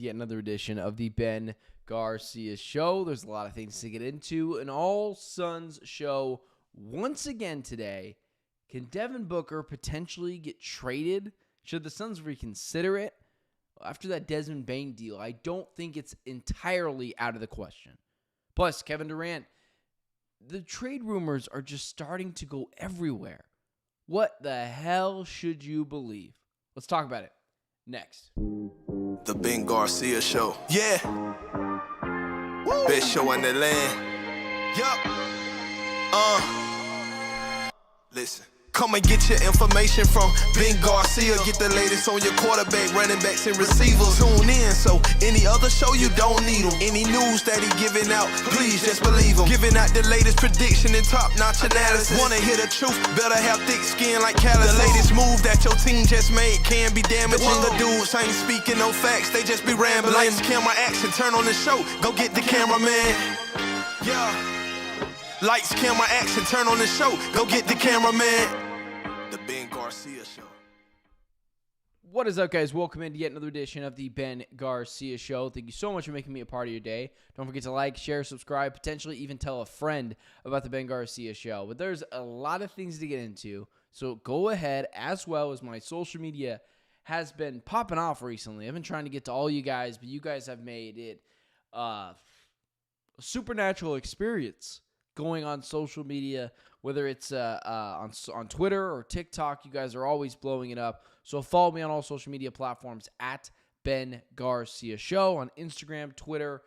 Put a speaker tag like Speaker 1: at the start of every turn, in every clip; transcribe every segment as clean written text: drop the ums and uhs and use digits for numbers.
Speaker 1: Yet another edition of the Ben Garcia Show. There's a lot of things to get into. An all-Suns show once again today. Can Devin Booker potentially get traded? Should the Suns reconsider it? After that Demond Bane deal, I don't think it's entirely out of the question. Plus, Kevin Durant, the trade rumors are just starting to go everywhere. What the hell should you believe? Let's talk about it next.
Speaker 2: The Ben Garcia Show. Yeah. Woo. Best show in the land. Yup. Listen. Come and get your information from Ben Garcia. Get the latest on your quarterback, running backs, and receivers. Tune in, so any other show you don't need them. Any news that he giving out, please just believe him. Giving out the latest prediction and top-notch analysis. Wanna hear the truth, better have thick skin like calluses. The latest move that your team just made can be damaging. The dudes ain't speaking no facts, they just be rambling. Lights, camera, action, turn on the show. Go get the cameraman. Yeah. Lights, camera, action, turn on the show. Go get the cameraman. The Ben Garcia Show.
Speaker 1: What is up, guys? Welcome into yet another edition of the Ben Garcia Show. Thank you so much for making me a part of your day. Don't forget to like, share, subscribe, potentially even tell a friend about the Ben Garcia Show. But there's a lot of things to get into, so go ahead, as well as my social media has been popping off recently. I've been trying to get to all you guys, but you guys have made it a supernatural experience going on social media, whether it's on Twitter or TikTok. You guys are always blowing it up. So follow me on all social media platforms at Ben Garcia Show on Instagram, Twitter,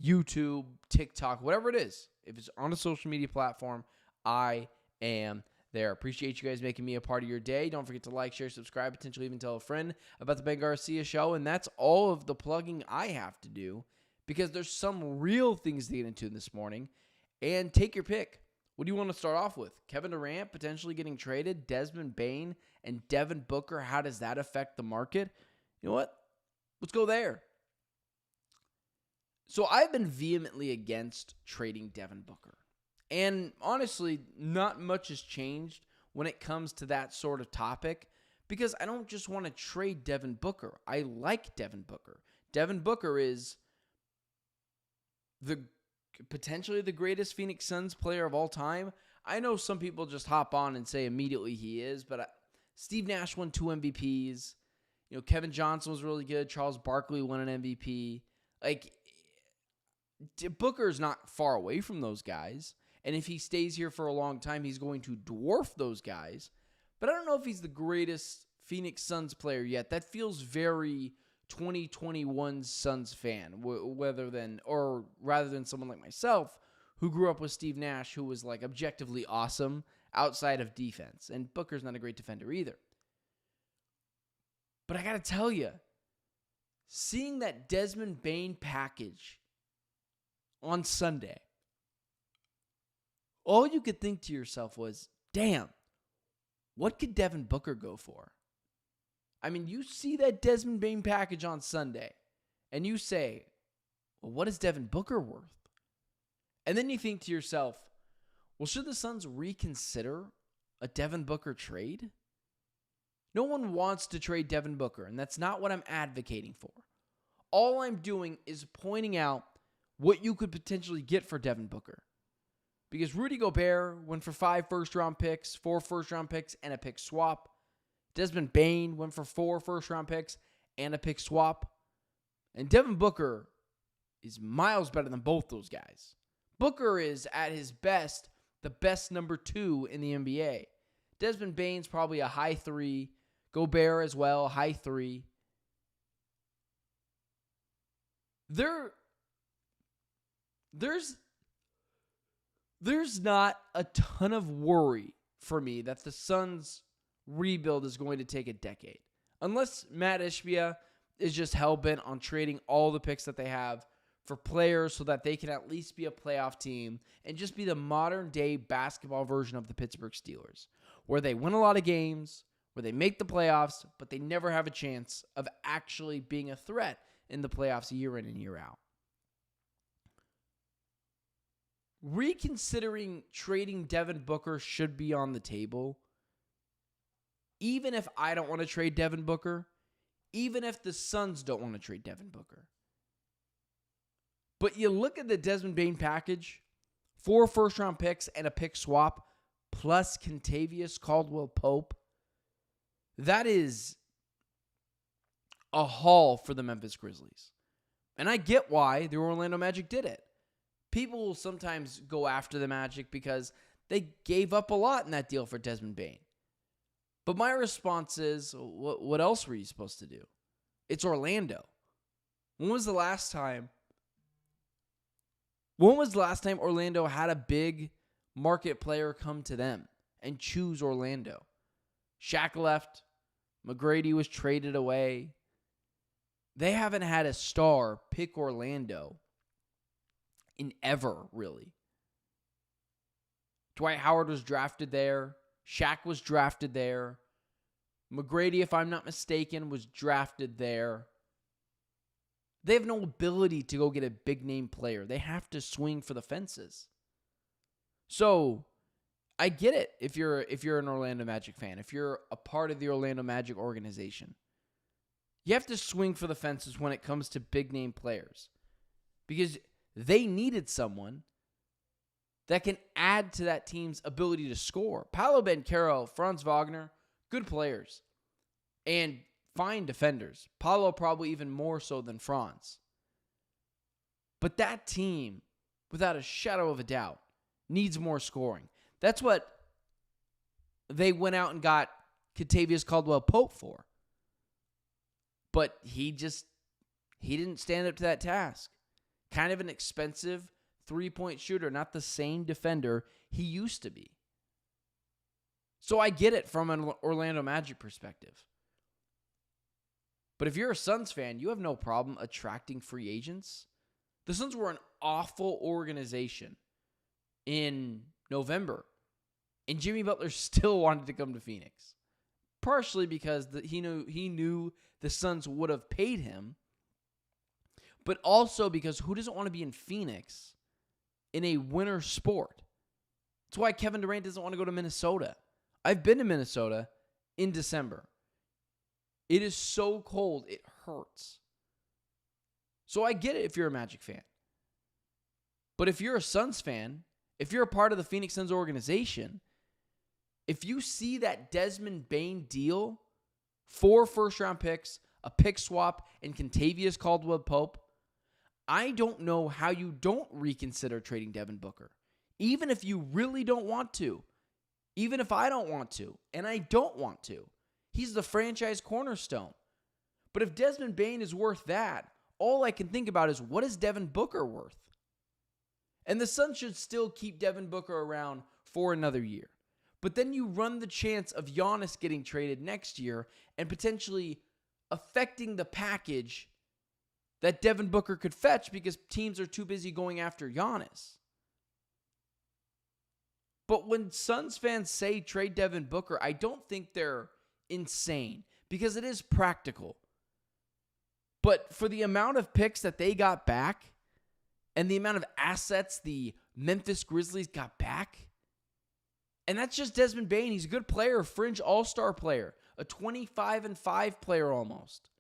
Speaker 1: YouTube, TikTok, whatever it is. If it's on a social media platform, I am there. Appreciate you guys making me a part of your day. Don't forget to like, share, subscribe, potentially even tell a friend about the Ben Garcia Show. And that's all of the plugging I have to do, because there's some real things to get into this morning. And take your pick. What do you want to start off with? Kevin Durant potentially getting traded, Demond Bane, and Devin Booker. How does that affect the market? You know what? Let's go there. So I've been vehemently against trading Devin Booker. And honestly, not much has changed when it comes to that sort of topic, because I don't just want to trade Devin Booker. I like Devin Booker. Devin Booker is potentially the greatest Phoenix Suns player of all time. I know some people just hop on and say immediately he is, but Steve Nash won 2 MVPs. You know, Kevin Johnson was really good. Charles Barkley won an MVP. Like, Booker's not far away from those guys, and if he stays here for a long time, he's going to dwarf those guys. But I don't know if he's the greatest Phoenix Suns player yet. That feels very 2021 Suns fan, rather than someone like myself who grew up with Steve Nash, who was like objectively awesome outside of defense. And Booker's not a great defender either. But I got to tell you, seeing that Demond Bane package on Sunday, all you could think to yourself was, damn, what could Devin Booker go for? I mean, you see that Demond Bane package on Sunday, and you say, well, what is Devin Booker worth? And then you think to yourself, well, should the Suns reconsider a Devin Booker trade? No one wants to trade Devin Booker, and that's not what I'm advocating for. All I'm doing is pointing out what you could potentially get for Devin Booker. Because Rudy Gobert went for 5 first-round picks, 4 first-round picks, and a pick swap. Demond Bane went for 4 first-round picks and a pick swap. And Devin Booker is miles better than both those guys. Booker is, at his best, the best number 2 in the NBA. Demond Bane's probably a high 3. Gobert as well, high 3. There's not a ton of worry for me that the Suns rebuild is going to take a decade. Unless Matt Ishbia is just hell-bent on trading all the picks that they have for players so that they can at least be a playoff team and just be the modern-day basketball version of the Pittsburgh Steelers, where they win a lot of games, where they make the playoffs, but they never have a chance of actually being a threat in the playoffs year in and year out. Reconsidering trading Devin Booker should be on the table. Even if I don't want to trade Devin Booker, even if the Suns don't want to trade Devin Booker. But you look at the Desmond Bane package, 4 first-round picks and a pick swap, plus Kentavious Caldwell-Pope. That is a haul for the Memphis Grizzlies. And I get why the Orlando Magic did it. People will sometimes go after the Magic because they gave up a lot in that deal for Desmond Bane. But my response is, what else were you supposed to do? It's Orlando. When was the last time Orlando had a big market player come to them and choose Orlando? Shaq left. McGrady was traded away. They haven't had a star pick Orlando in ever, really. Dwight Howard was drafted there. Shaq was drafted there. McGrady, if I'm not mistaken, was drafted there. They have no ability to go get a big-name player. They have to swing for the fences. So, I get it if you're an Orlando Magic fan, if you're a part of the Orlando Magic organization. You have to swing for the fences when it comes to big-name players because they needed someone that can add to that team's ability to score. Paolo Banchero, Franz Wagner, good players and fine defenders. Paolo probably even more so than Franz. But that team, without a shadow of a doubt, needs more scoring. That's what they went out and got Kentavious Caldwell-Pope for. But he didn't stand up to that task. Kind of an expensive three-point shooter, not the same defender he used to be. So I get it from an Orlando Magic perspective. But if you're a Suns fan, you have no problem attracting free agents. The Suns were an awful organization in November, and Jimmy Butler still wanted to come to Phoenix. Partially because he knew the Suns would have paid him, but also because who doesn't want to be in Phoenix in a winter sport? That's why Kevin Durant doesn't want to go to Minnesota. I've been to Minnesota in December. It is so cold, it hurts. So I get it if you're a Magic fan. But if you're a Suns fan, if you're a part of the Phoenix Suns organization, if you see that Desmond Bane deal, 4 first-round picks, a pick swap, and Kentavious Caldwell-Pope, I don't know how you don't reconsider trading Devin Booker. Even if you really don't want to. Even if I don't want to. And I don't want to. He's the franchise cornerstone. But if Desmond Bane is worth that, all I can think about is what is Devin Booker worth? And the Suns should still keep Devin Booker around for another year. But then you run the chance of Giannis getting traded next year and potentially affecting the package that Devin Booker could fetch because teams are too busy going after Giannis. But when Suns fans say trade Devin Booker, I don't think they're insane because it is practical. But for the amount of picks that they got back and the amount of assets the Memphis Grizzlies got back, and that's just Desmond Bane. He's a good player, a fringe all-star player, a 25-5 player almost.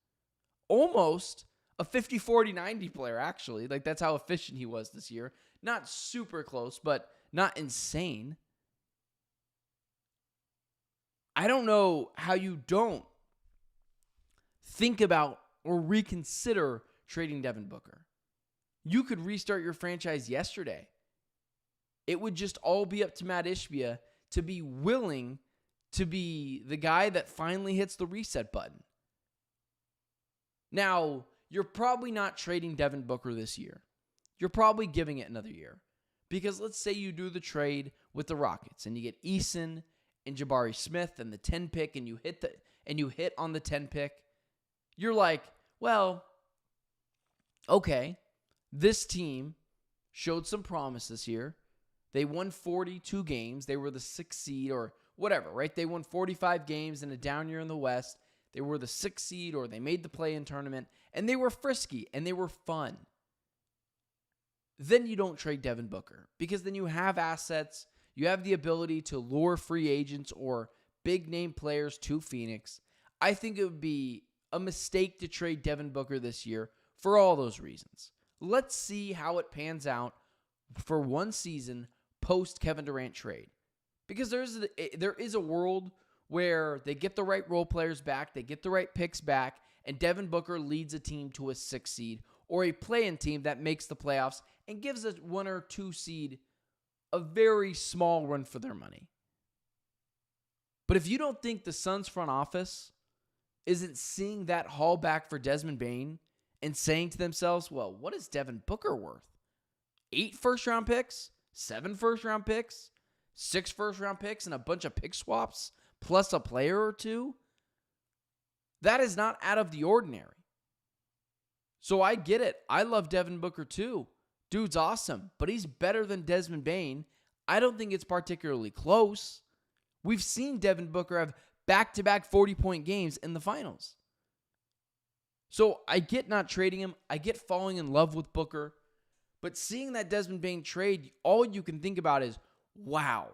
Speaker 1: Almost a 50-40-90 player, actually. Like, that's how efficient he was this year. Not super close, but not insane. I don't know how you don't think about or reconsider trading Devin Booker. You could restart your franchise yesterday. It would just all be up to Matt Ishbia to be willing to be the guy that finally hits the reset button. Now, you're probably not trading Devin Booker this year. You're probably giving it another year. Because let's say you do the trade with the Rockets and you get Eason and Jabari Smith and the 10 pick and you hit on the 10 pick. You're like, well, okay, this team showed some promise this year. They won 42 games. They were the 6th seed or whatever, right? They won 45 games in a down year in the West. They were the 6th seed or they made the play-in tournament, and they were frisky and they were fun. Then you don't trade Devin Booker because then you have assets. You have the ability to lure free agents or big-name players to Phoenix. I think it would be a mistake to trade Devin Booker this year for all those reasons. Let's see how it pans out for one season post Kevin Durant trade. Because there is a world where they get the right role players back, they get the right picks back, and Devin Booker leads a team to a 6 seed or a play-in team that makes the playoffs and gives a 1 or 2 seed a very small run for their money. But if you don't think the Suns front office isn't seeing that haul back for Desmond Bane and saying to themselves, well, what is Devin Booker worth? 8 first-round picks? 7 first-round picks? 6 first-round picks and a bunch of pick swaps plus a player or 2? That is not out of the ordinary. So I get it. I love Devin Booker too. Dude's awesome, but he's better than Desmond Bane. I don't think it's particularly close. We've seen Devin Booker have back-to-back 40-point games in the finals. So I get not trading him. I get falling in love with Booker. But seeing that Desmond Bane trade, all you can think about is, wow,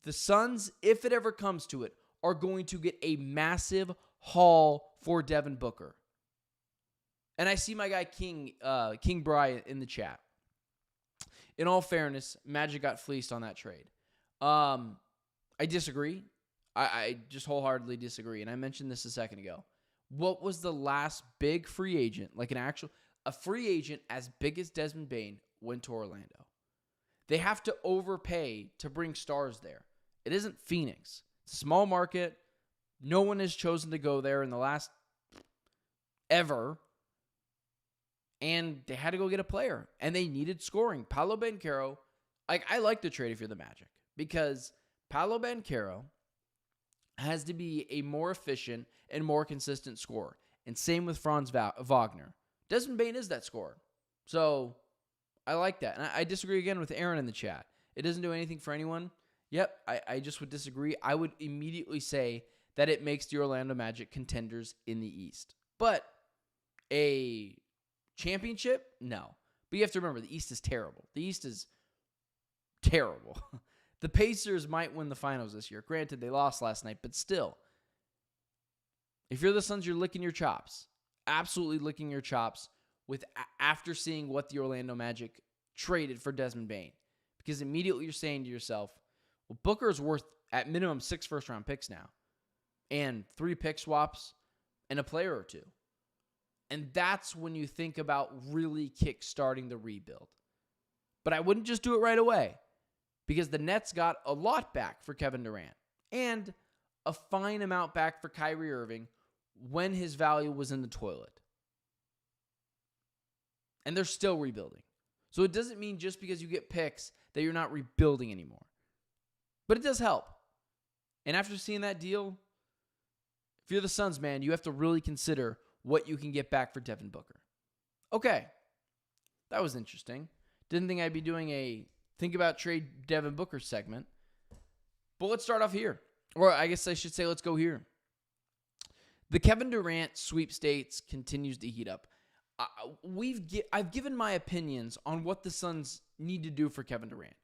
Speaker 1: the Suns, if it ever comes to it, are going to get a massive haul for Devin Booker. And I see my guy King Bry in the chat. In all fairness, Magic got fleeced on that trade. I disagree. I just wholeheartedly disagree. And I mentioned this a second ago. What was the last big free agent, like a free agent as big as Desmond Bane went to Orlando? They have to overpay to bring stars there. It isn't Phoenix. It's a small market. No one has chosen to go there in the last ever. And they had to go get a player. And they needed scoring. Paolo Banchero, I like the trade if you're the Magic. Because Paolo Banchero has to be a more efficient and more consistent scorer. And same with Franz Wagner. Desmond Bane is that scorer. So I like that. And I disagree again with Aaron in the chat. It doesn't do anything for anyone. Yep, I just would disagree. I would immediately say that it makes the Orlando Magic contenders in the East. But a championship? No. But you have to remember, the East is terrible. The East is terrible. The Pacers might win the finals this year. Granted, they lost last night, but still. If you're the Suns, you're licking your chops. Absolutely licking your chops after seeing what the Orlando Magic traded for Desmond Bane. Because immediately you're saying to yourself, well, Booker is worth at minimum 6 first-round picks now. And 3 pick swaps and a player or 2. And that's when you think about really kick-starting the rebuild. But I wouldn't just do it right away. Because the Nets got a lot back for Kevin Durant. And a fine amount back for Kyrie Irving when his value was in the toilet. And they're still rebuilding. So it doesn't mean just because you get picks that you're not rebuilding anymore. But it does help. And after seeing that deal, if you're the Suns, man, you have to really consider what you can get back for Devin Booker. Okay. That was interesting. Didn't think I'd be doing a Think About Trade Devin Booker segment. But let's start off here. Or I guess I should say let's go here. The Kevin Durant sweepstakes continues to heat up. I've given my opinions on what the Suns need to do for Kevin Durant.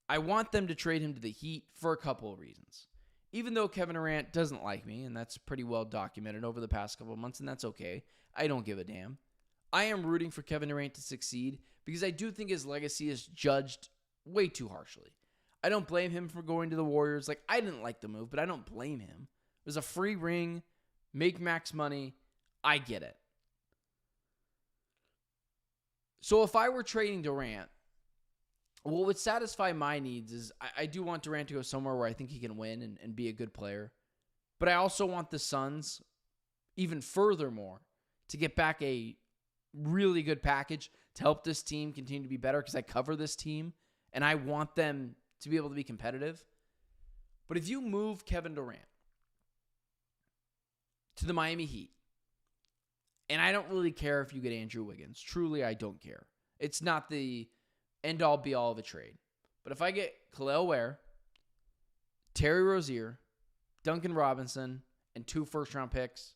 Speaker 1: I want them to trade him to the Heat for a couple of reasons. Even though Kevin Durant doesn't like me, and that's pretty well documented over the past couple of months, and that's okay. I don't give a damn. I am rooting for Kevin Durant to succeed because I do think his legacy is judged way too harshly. I don't blame him for going to the Warriors. Like, I didn't like the move, but I don't blame him. It was a free ring, make max money. I get it. So if I were trading Durant, what would satisfy my needs is I do want Durant to go somewhere where I think he can win and be a good player. But I also want the Suns, even furthermore, to get back a really good package to help this team continue to be better because I cover this team and I want them to be able to be competitive. But if you move Kevin Durant to the Miami Heat, and I don't really care if you get Andrew Wiggins. Truly, I don't care. It's not the end-all, be-all of a trade. But if I get Khalil Ware, Terry Rozier, Duncan Robinson, and 2 first-round picks,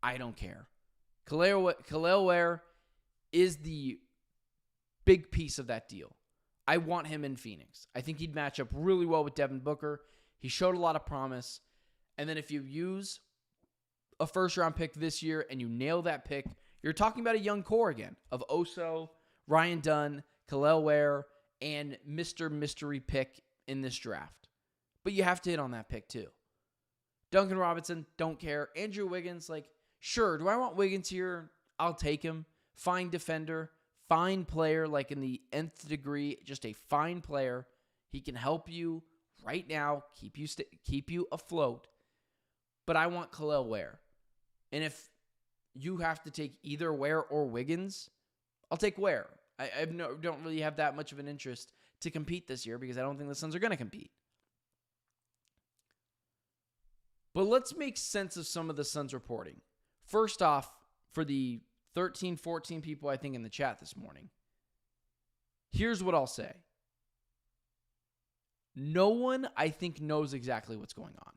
Speaker 1: I don't care. Khalil Ware is the big piece of that deal. I want him in Phoenix. I think he'd match up really well with Devin Booker. He showed a lot of promise. And then if you use a first-round pick this year and you nail that pick, you're talking about a young core again of Oso, Ryan Dunn, Kel'el Ware, and Mr. Mystery pick in this draft. But you have to hit on that pick too. Duncan Robinson, don't care. Andrew Wiggins, sure, do I want Wiggins here? I'll take him. Fine defender, fine player, in the nth degree, just a fine player. He can help you right now, keep you afloat. But I want Kel'el Ware. And if you have to take either Ware or Wiggins, I'll take Ware. I don't really have that much of an interest to compete this year because I don't think the Suns are going to compete. But let's make sense of some of the Suns reporting. First off, for the 13, 14 people I think in the chat this morning, here's what I'll say. No one, I think, knows exactly what's going on.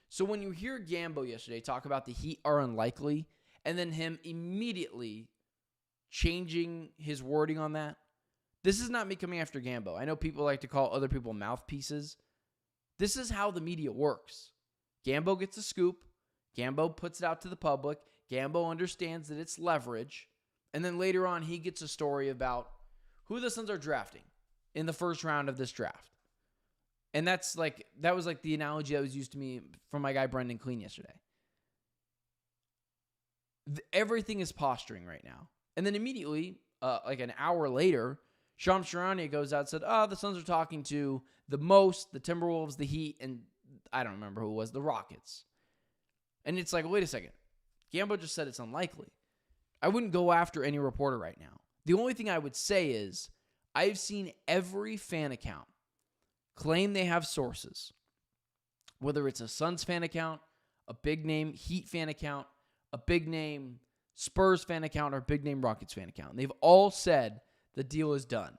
Speaker 1: So when you hear Gambo yesterday talk about the Heat are unlikely, and then him immediately changing his wording on that, this is not me coming after Gambo. I know people like to call other people mouthpieces. This is how the media works. Gambo gets a scoop. Gambo puts it out to the public. Gambo understands that it's leverage. And then later on, he gets a story about who the Suns are drafting in the first round of this draft. And that was the analogy that was used to me from my guy Brendan Clean yesterday. Everything is posturing right now. And then immediately, an hour later, Shams Charania goes out and said, the Suns are talking to the Timberwolves, the Heat, and I don't remember who it was, the Rockets. And it's wait a second. Gambo just said it's unlikely. I wouldn't go after any reporter right now. The only thing I would say is I've seen every fan account claim they have sources, whether it's a Suns fan account, a big name Heat fan account, a big name Spurs fan account, or a big name Rockets fan account. They've all said the deal is done.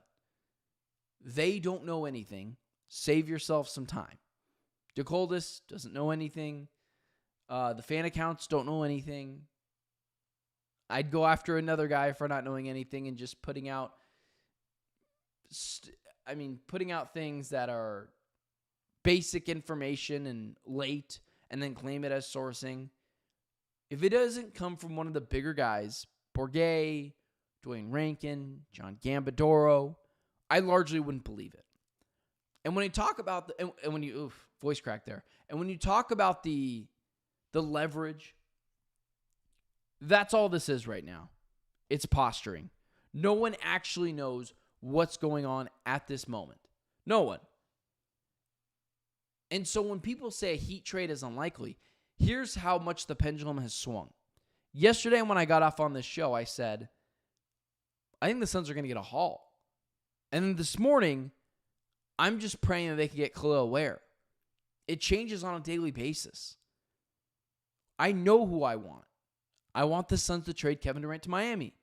Speaker 1: They don't know anything. Save yourself some time. DeColdis doesn't know anything. The fan accounts don't know anything. I'd go after another guy for not knowing anything and just putting out things that are basic information and late and then claim it as sourcing. If it doesn't come from one of the bigger guys, Bourget, Dwayne Rankin, John Gambadoro, I largely wouldn't believe it. And when you talk about voice crack there. And when you talk about the leverage, that's all this is right now. It's posturing. No one actually knows what's going on at this moment. No one. And so when people say a Heat trade is unlikely, here's how much the pendulum has swung. Yesterday when I got off on this show, I said, I think the Suns are going to get a haul. And then this morning, I'm just praying that they can get Kel'el Ware. It changes on a daily basis. I know who I want. I want the Suns to trade Kevin Durant to Miami.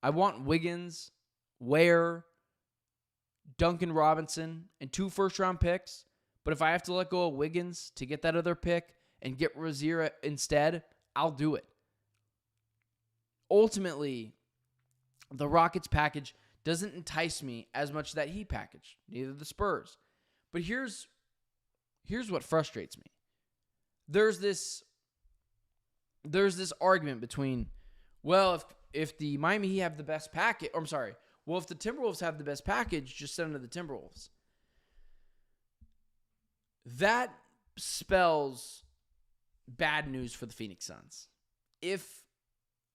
Speaker 1: I want Wiggins, Ware, Duncan Robinson, and 2 first-round picks. But if I have to let go of Wiggins to get that other pick and get Rozier instead, I'll do it. Ultimately, the Rockets package doesn't entice me as much as that Heat package. Neither the Spurs. But here's what frustrates me. There's this argument between, if the Miami Heat have the best package, if the Timberwolves have the best package, just send them to the Timberwolves. That spells bad news for the Phoenix Suns. If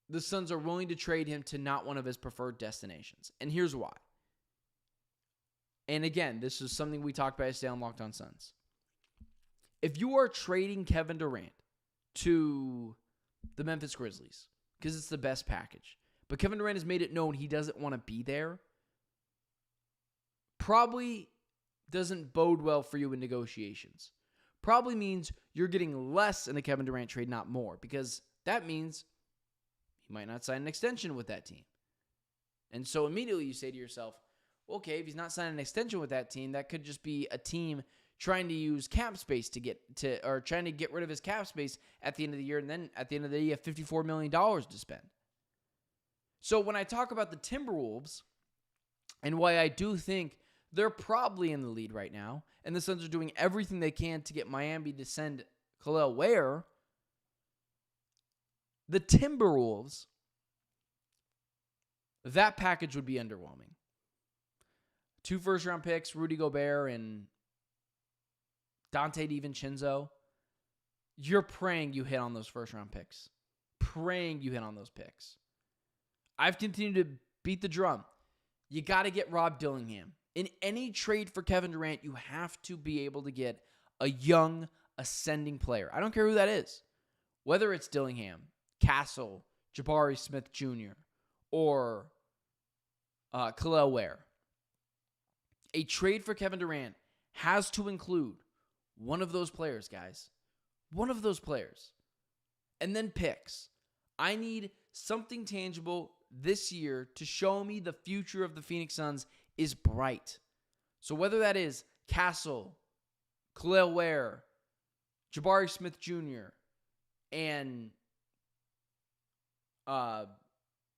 Speaker 1: the Suns are willing to trade him to not one of his preferred destinations. And here's why. And again, this is something we talked about yesterday on Locked On Suns. If you are trading Kevin Durant to the Memphis Grizzlies because it's the best package, but Kevin Durant has made it known he doesn't want to be there, probably doesn't bode well for you in negotiations. Probably means you're getting less in a Kevin Durant trade, not more, because that means he might not sign an extension with that team. And so immediately you say to yourself, okay, if he's not signing an extension with that team, that could just be a team trying to use cap space or trying to get rid of his cap space at the end of the year, and then at the end of the year, you have $54 million to spend. So when I talk about the Timberwolves and why I do think they're probably in the lead right now, and the Suns are doing everything they can to get Miami to send Kel'el Ware, The Timberwolves, that package would be underwhelming. 2 first-round picks, Rudy Gobert and Dante DiVincenzo. You're praying you hit on those first-round picks. Praying you hit on those picks. I've continued to beat the drum. You got to get Rob Dillingham. In any trade for Kevin Durant, you have to be able to get a young, ascending player. I don't care who that is. Whether it's Dillingham, Castle, Jabari Smith Jr., or Khalil Ware. A trade for Kevin Durant has to include one of those players, guys. One of those players. And then picks. I need something tangible this year to show me the future of the Phoenix Suns is bright. So whether that is Castle, Khalil Ware, Jabari Smith Jr., and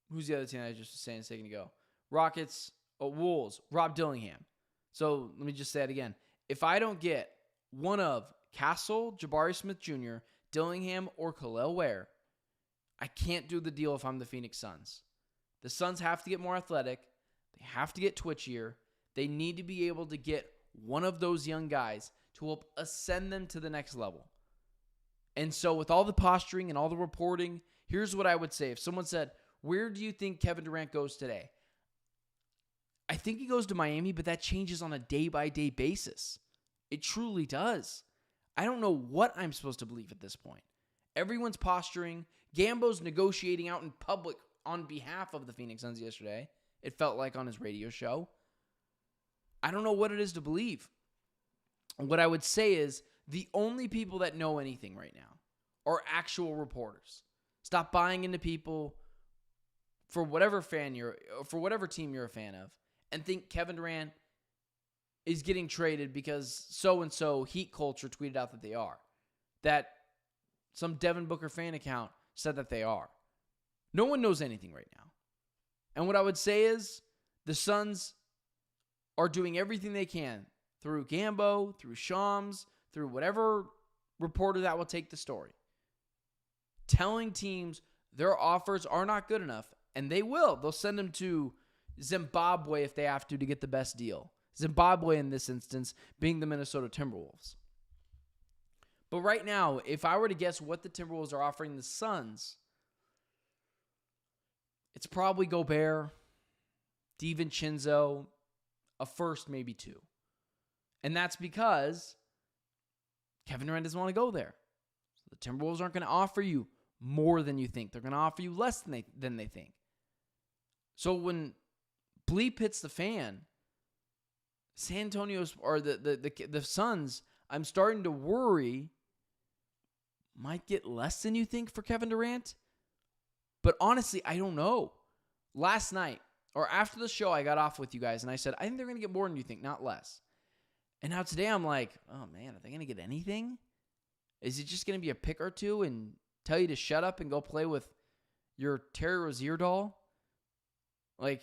Speaker 1: who's the other team I just was saying a second ago? Rockets, Wolves, Rob Dillingham. So let me just say it again. If I don't get one of Castle, Jabari Smith Jr., Dillingham, or Khalil Ware, I can't do the deal if I'm the Phoenix Suns. The Suns have to get more athletic. They have to get twitchier. They need to be able to get one of those young guys to help ascend them to the next level. And so with all the posturing and all the reporting, here's what I would say. If someone said, where do you think Kevin Durant goes today? I think he goes to Miami, but that changes on a day-by-day basis. It truly does. I don't know what I'm supposed to believe at this point. Everyone's posturing. Gambo's negotiating out in public on behalf of the Phoenix Suns yesterday. It felt like on his radio show. I don't know what it is to believe. What I would say is the only people that know anything right now are actual reporters. Stop buying into people for whatever team you're a fan of and think Kevin Durant is getting traded because so-and-so Heat culture tweeted out that they are. That some Devin Booker fan account said that they are. No one knows anything right now. And what I would say is the Suns are doing everything they can through Gambo, through Shams, through whatever reporter that will take the story. Telling teams their offers are not good enough, and they will. They'll send them to Zimbabwe if they have to get the best deal. Zimbabwe in this instance being the Minnesota Timberwolves. But right now, if I were to guess what the Timberwolves are offering the Suns, it's probably Gobert, DiVincenzo, a first, maybe 2. And that's because Kevin Durant doesn't want to go there. So the Timberwolves aren't going to offer you more than you think. They're going to offer you less than they think. So when bleep hits the fan, San Antonio's or the Suns, I'm starting to worry, might get less than you think for Kevin Durant. But honestly, I don't know. Last night, or after the show, I got off with you guys, and I said, I think they're going to get more than you think, not less. And now today, I'm like, oh man, are they going to get anything? Is it just going to be a pick or two and tell you to shut up and go play with your Terry Rozier doll? Like,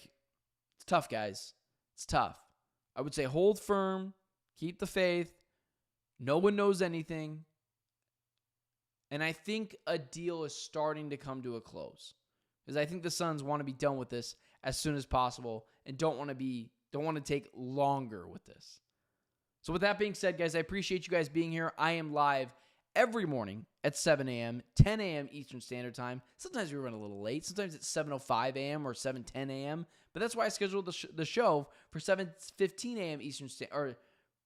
Speaker 1: it's tough, guys. It's tough. I would say hold firm, keep the faith. No one knows anything. And I think a deal is starting to come to a close. Because I think the Suns want to be done with this as soon as possible and don't want to take longer with this. So with that being said, guys, I appreciate you guys being here. I am live every morning at 7 a.m., 10 a.m. Eastern Standard Time. Sometimes we run a little late. Sometimes it's 7:05 a.m. or 7:10 a.m. But that's why I scheduled the show for 7:15 a.m. Eastern Standard. Or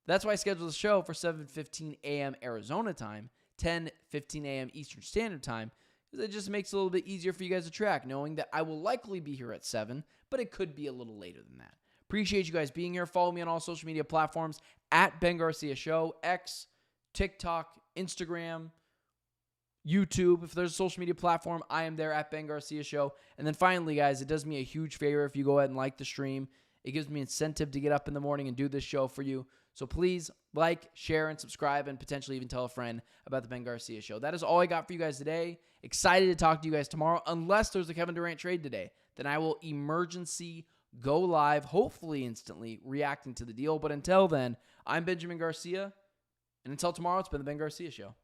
Speaker 1: that's why I scheduled the show for 7:15 a.m. Arizona time, 10:15 a.m. Eastern Standard Time. Because it just makes it a little bit easier for you guys to track, knowing that I will likely be here at 7, but it could be a little later than that. Appreciate you guys being here. Follow me on all social media platforms at Ben Garcia Show, X, TikTok, Instagram, YouTube. If there's a social media platform, I am there at Ben Garcia Show. And then finally, guys, it does me a huge favor if you go ahead and like the stream. It gives me incentive to get up in the morning and do this show for you. So please like, share, and subscribe, and potentially even tell a friend about the Ben Garcia Show. That is all I got for you guys today. Excited to talk to you guys tomorrow. Unless there's a Kevin Durant trade today, then I will emergency go live, hopefully instantly, reacting to the deal. But until then, I'm Benjamin Garcia. And until tomorrow, it's been the Ben Garcia Show.